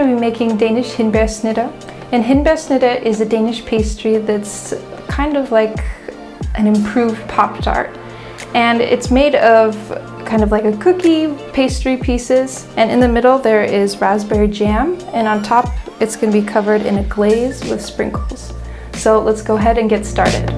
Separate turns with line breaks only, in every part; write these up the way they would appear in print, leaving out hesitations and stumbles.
going to be making Danish Hindbærsnitter. And Hindbærsnitter is a Danish pastry that's kind of like an improved Pop-Tart. And it's made of kind of like a cookie pastry pieces. And in the middle there is raspberry jam. And on top it's going to be covered in a glaze with sprinkles. So let's go ahead and get started.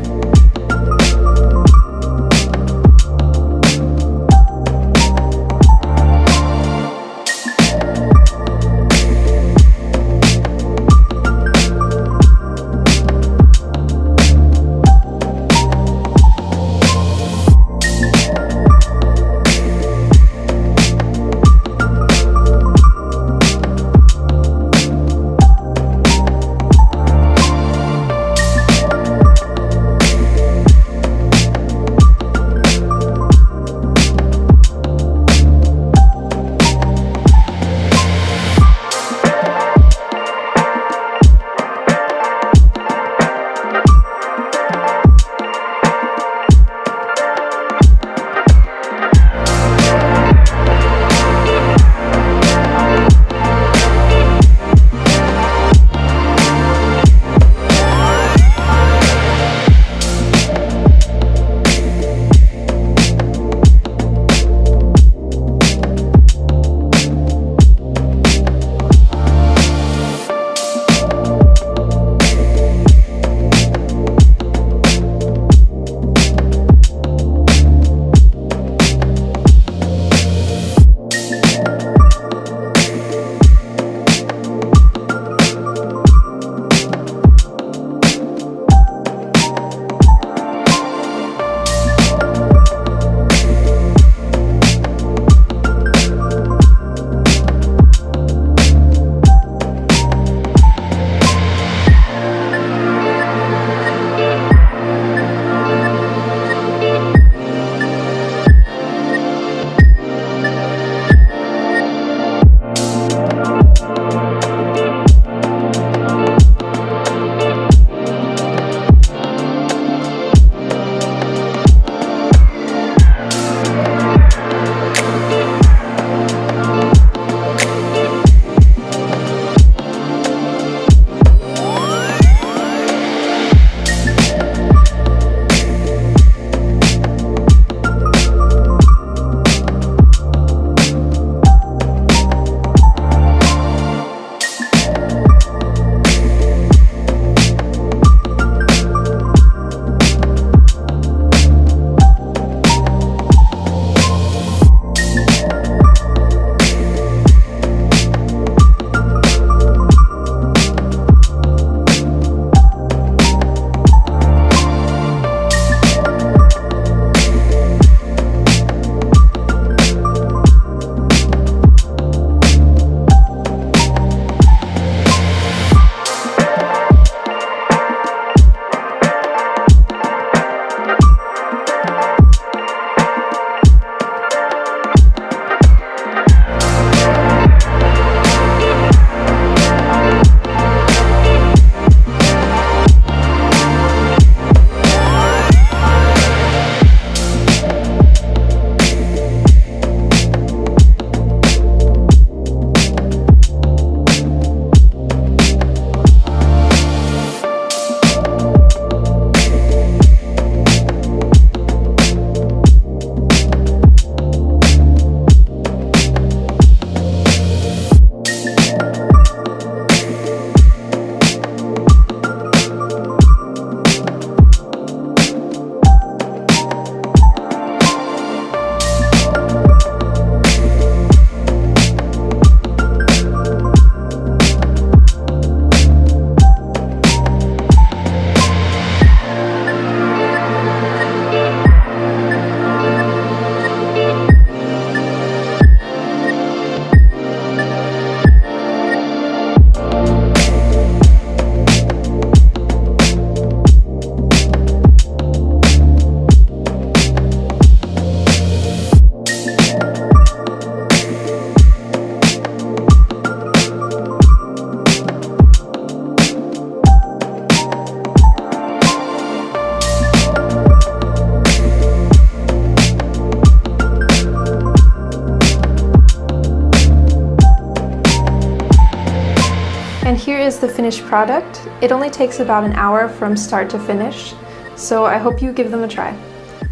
And here is the finished product. It only takes about an hour from start to finish, so I hope you give them a try.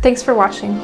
Thanks for watching.